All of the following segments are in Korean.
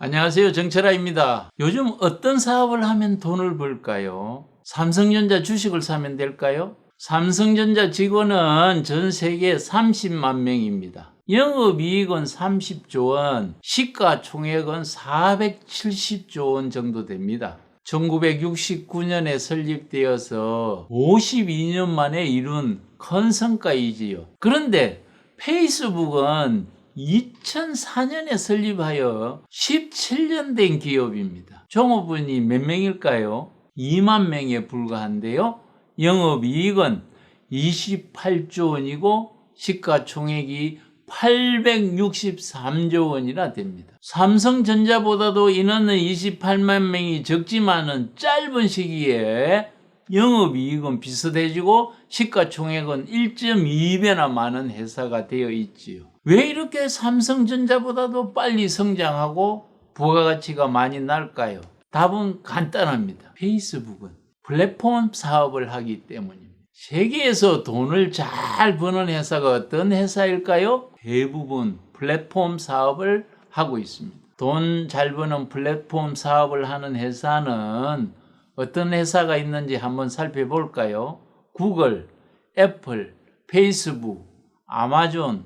안녕하세요. 정철아입니다. 요즘 어떤 사업을 하면 돈을 벌까요? 삼성전자 주식을 사면 될까요? 삼성전자 직원은 전 세계 30만 명입니다. 영업이익은 30조 원, 시가총액은 470조 원 정도 됩니다. 1969년에 설립되어서 52년 만에 이룬 큰 성과이지요. 그런데 페이스북은 2004년에 설립하여 17년 된 기업입니다. 종업원이 몇 명일까요? 2만 명에 불과한데요. 영업이익은 28조 원이고 시가총액이 863조 원이나 됩니다. 삼성전자보다도 인원은 28만 명이 적지만은 짧은 시기에 영업이익은 비슷해지고 시가총액은 1.2배나 많은 회사가 되어 있지요. 왜 이렇게 삼성전자보다도 빨리 성장하고 부가가치가 많이 날까요? 답은 간단합니다. 페이스북은 플랫폼 사업을 하기 때문입니다. 세계에서 돈을 잘 버는 회사가 어떤 회사일까요? 대부분 플랫폼 사업을 하고 있습니다. 돈 잘 버는 플랫폼 사업을 하는 회사는 어떤 회사가 있는지 한번 살펴볼까요? 구글, 애플, 페이스북, 아마존,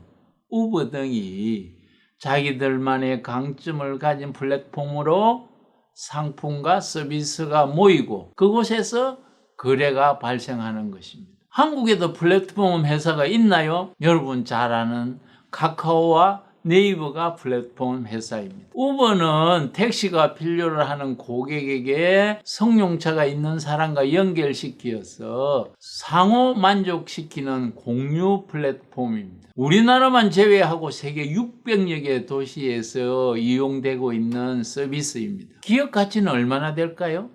우버 등이 자기들만의 강점을 가진 플랫폼으로 상품과 서비스가 모이고 그곳에서 거래가 발생하는 것입니다. 한국에도 플랫폼 회사가 있나요? 여러분 잘 아는 카카오와 네이버가 플랫폼 회사입니다. 우버는 택시가 필요로 하는 고객에게 승용차가 있는 사람과 연결시켜서 상호 만족시키는 공유 플랫폼입니다. 우리나라만 제외하고 세계 600여 개 도시에서 이용되고 있는 서비스입니다. 기업 가치는 얼마나 될까요?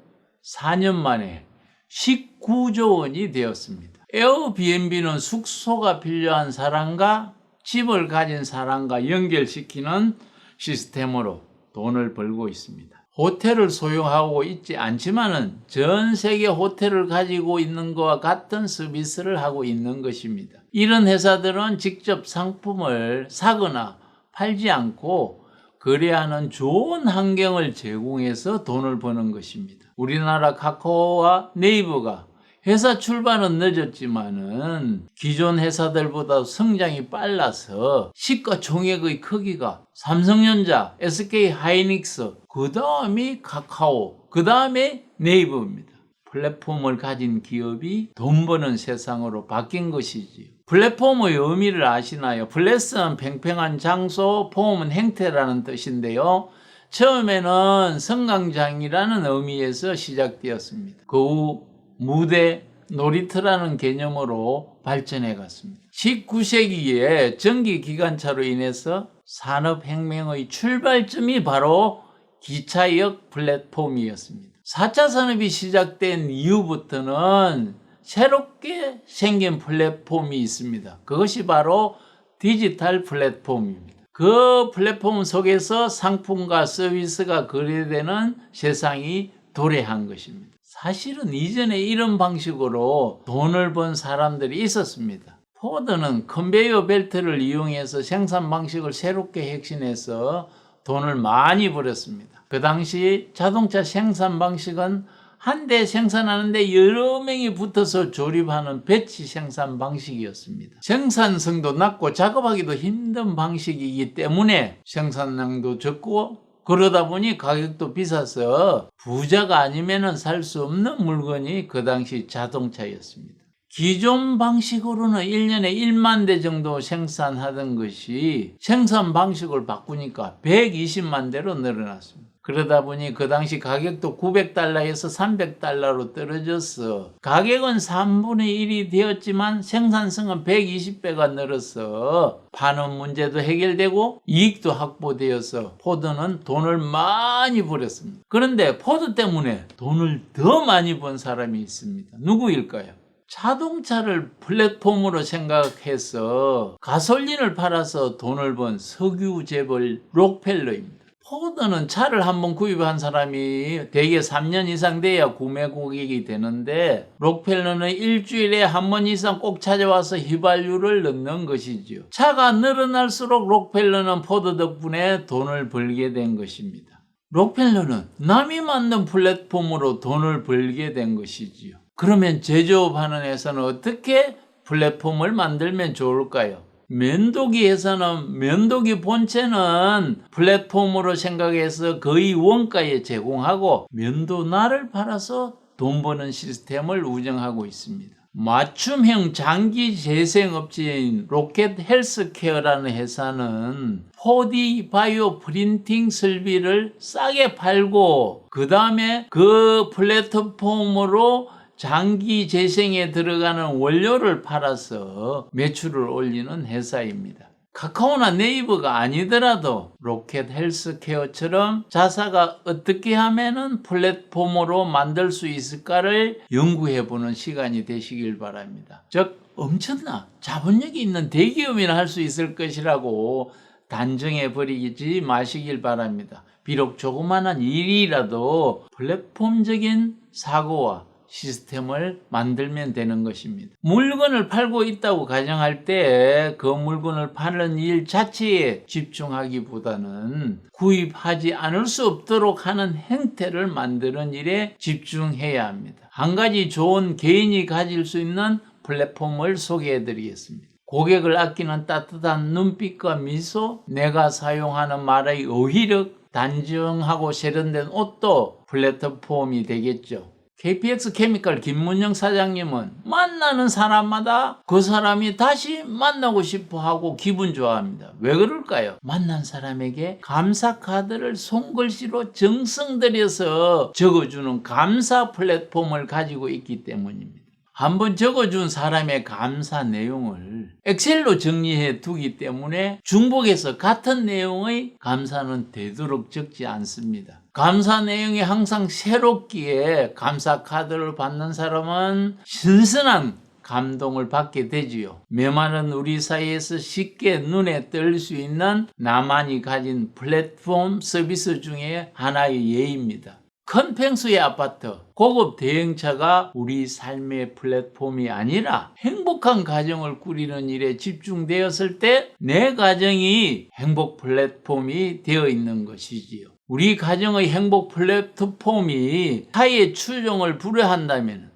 4년 만에 19조 원이 되었습니다. 에어비앤비는 숙소가 필요한 사람과 집을 가진 사람과 연결시키는 시스템으로 돈을 벌고 있습니다. 호텔을 소유하고 있지 않지만은 전 세계 호텔을 가지고 있는 것과 같은 서비스를 하고 있는 것입니다. 이런 회사들은 직접 상품을 사거나 팔지 않고 거래하는 좋은 환경을 제공해서 돈을 버는 것입니다. 우리나라 카카오와 네이버가 회사 출발은 늦었지만은 기존 회사들보다 성장이 빨라서 시가총액의 크기가 삼성전자, SK하이닉스, 그 다음이 카카오, 그 다음에 네이버입니다. 플랫폼을 가진 기업이 돈 버는 세상으로 바뀐 것이지요. 플랫폼의 의미를 아시나요? 플랫은 팽팽한 장소, 폼은 행태라는 뜻인데요. 처음에는 성광장이라는 의미에서 시작되었습니다. 그 후 무대, 놀이터라는 개념으로 발전해 갔습니다. 19세기에 전기기관차로 인해서 산업혁명의 출발점이 바로 기차역 플랫폼이었습니다. 4차 산업이 시작된 이후부터는 새롭게 생긴 플랫폼이 있습니다. 그것이 바로 디지털 플랫폼입니다. 그 플랫폼 속에서 상품과 서비스가 거래되는 세상이 도래한 것입니다. 사실은 이전에 이런 방식으로 돈을 번 사람들이 있었습니다. 포드는 컨베이어 벨트를 이용해서 생산 방식을 새롭게 혁신해서 돈을 많이 벌었습니다. 그 당시 자동차 생산 방식은 한 대 생산하는데 여러 명이 붙어서 조립하는 배치 생산 방식이었습니다. 생산성도 낮고 작업하기도 힘든 방식이기 때문에 생산량도 적고 그러다 보니 가격도 비싸서 부자가 아니면 살 수 없는 물건이 그 당시 자동차였습니다. 기존 방식으로는 1년에 1만 대 정도 생산하던 것이 생산 방식을 바꾸니까 120만 대로 늘어났습니다. 그러다 보니 그 당시 가격도 900달러에서 300달러로 떨어져서 가격은 3분의 1이 되었지만 생산성은 120배가 늘어서 반원 문제도 해결되고 이익도 확보되어서 포드는 돈을 많이 벌었습니다. 그런데 포드 때문에 돈을 더 많이 번 사람이 있습니다. 누구일까요? 자동차를 플랫폼으로 생각해서 가솔린을 팔아서 돈을 번 석유 재벌 록펠러입니다. 포드는 차를 한번 구입한 사람이 대개 3년 이상 돼야 구매 고객이 되는데 록펠러는 일주일에 한 번 이상 꼭 찾아와서 휘발유를 넣는 것이지요. 차가 늘어날수록 록펠러는 포드 덕분에 돈을 벌게 된 것입니다. 록펠러는 남이 만든 플랫폼으로 돈을 벌게 된 것이지요. 그러면 제조업하는 회사는 어떻게 플랫폼을 만들면 좋을까요? 면도기 회사는 면도기 본체는 플랫폼으로 생각해서 거의 원가에 제공하고 면도날을 팔아서 돈 버는 시스템을 운영하고 있습니다. 맞춤형 장기 재생업체인 로켓 헬스케어라는 회사는 4D 바이오 프린팅 설비를 싸게 팔고 그 다음에 그 플랫폼으로 장기 재생에 들어가는 원료를 팔아서 매출을 올리는 회사입니다. 카카오나 네이버가 아니더라도 로켓 헬스케어처럼 자사가 어떻게 하면은 플랫폼으로 만들 수 있을까를 연구해보는 시간이 되시길 바랍니다. 즉 엄청나 자본력이 있는 대기업이나 할 수 있을 것이라고 단정해버리지 마시길 바랍니다. 비록 조그마한 일이라도 플랫폼적인 사고와 시스템을 만들면 되는 것입니다. 물건을 팔고 있다고 가정할 때 그 물건을 파는 일 자체에 집중하기보다는 구입하지 않을 수 없도록 하는 행태를 만드는 일에 집중해야 합니다. 한 가지 좋은 개인이 가질 수 있는 플랫폼을 소개해 드리겠습니다. 고객을 아끼는 따뜻한 눈빛과 미소, 내가 사용하는 말의 어휘력, 단정하고 세련된 옷도 플랫폼이 되겠죠. KPX 케미칼 김문영 사장님은 만나는 사람마다 그 사람이 다시 만나고 싶어 하고 기분 좋아합니다. 왜 그럴까요? 만난 사람에게 감사 카드를 손글씨로 정성 들여서 적어주는 감사 플랫폼을 가지고 있기 때문입니다. 한번 적어준 사람의 감사 내용을 엑셀로 정리해 두기 때문에 중복해서 같은 내용의 감사는 되도록 적지 않습니다. 감사 내용이 항상 새롭기에 감사 카드를 받는 사람은 신선한 감동을 받게 되지요. 메마른 우리 사이에서 쉽게 눈에 띌 수 있는 나만이 가진 플랫폼 서비스 중에 하나의 예입니다. 큰 평수의 아파트, 고급 대형차가 우리 삶의 플랫폼이 아니라 행복한 가정을 꾸리는 일에 집중되었을 때 내 가정이 행복 플랫폼이 되어 있는 것이지요. 우리 가정의 행복 플랫폼이 타의 추종을 불허한다면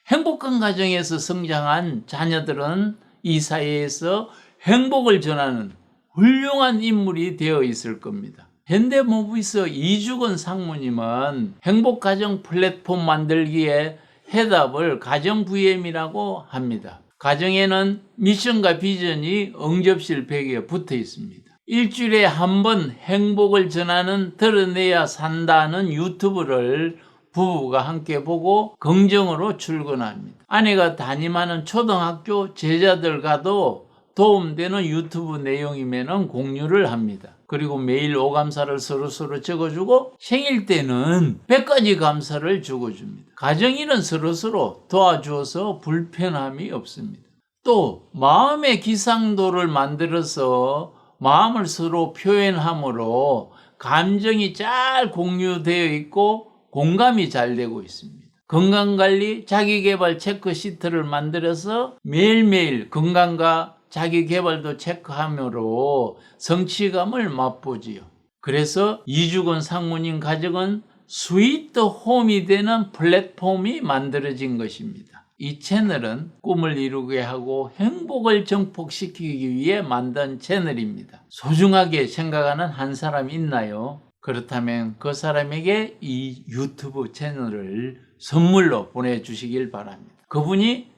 행복한 가정에서 성장한 자녀들은 이 사회에서 행복을 전하는 훌륭한 인물이 되어 있을 겁니다. 현대모비스 이주건 상무님은 행복가정 플랫폼 만들기에 해답을 가정 VM이라고 합니다. 가정에는 미션과 비전이 응접실 벽에 붙어 있습니다. 일주일에 한 번 행복을 전하는 드러내야 산다는 유튜브를 부부가 함께 보고 긍정으로 출근합니다. 아내가 담임하는 초등학교 제자들과도 도움되는 유튜브 내용이면 공유를 합니다. 그리고 매일 오감사를 서로서로 적어주고 생일 때는 100가지 감사를 적어줍니다. 가정일은 서로서로 도와주어서 불편함이 없습니다. 또 마음의 기상도를 만들어서 마음을 서로 표현함으로 감정이 잘 공유되어 있고 공감이 잘 되고 있습니다. 건강관리 자기개발 체크시트를 만들어서 매일매일 건강과 자기개발도 체크하므로 성취감을 맛보지요. 그래서 이주건 상무님 가정은 스위트 홈이 되는 플랫폼이 만들어진 것입니다. 이 채널은 꿈을 이루게 하고 행복을 정복시키기 위해 만든 채널입니다. 소중하게 생각하는 한 사람 있나요? 그렇다면 그 사람에게 이 유튜브 채널을 선물로 보내주시길 바랍니다. 그분이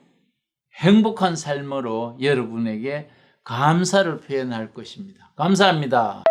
행복한 삶으로 여러분에게 감사를 표현할 것입니다. 감사합니다.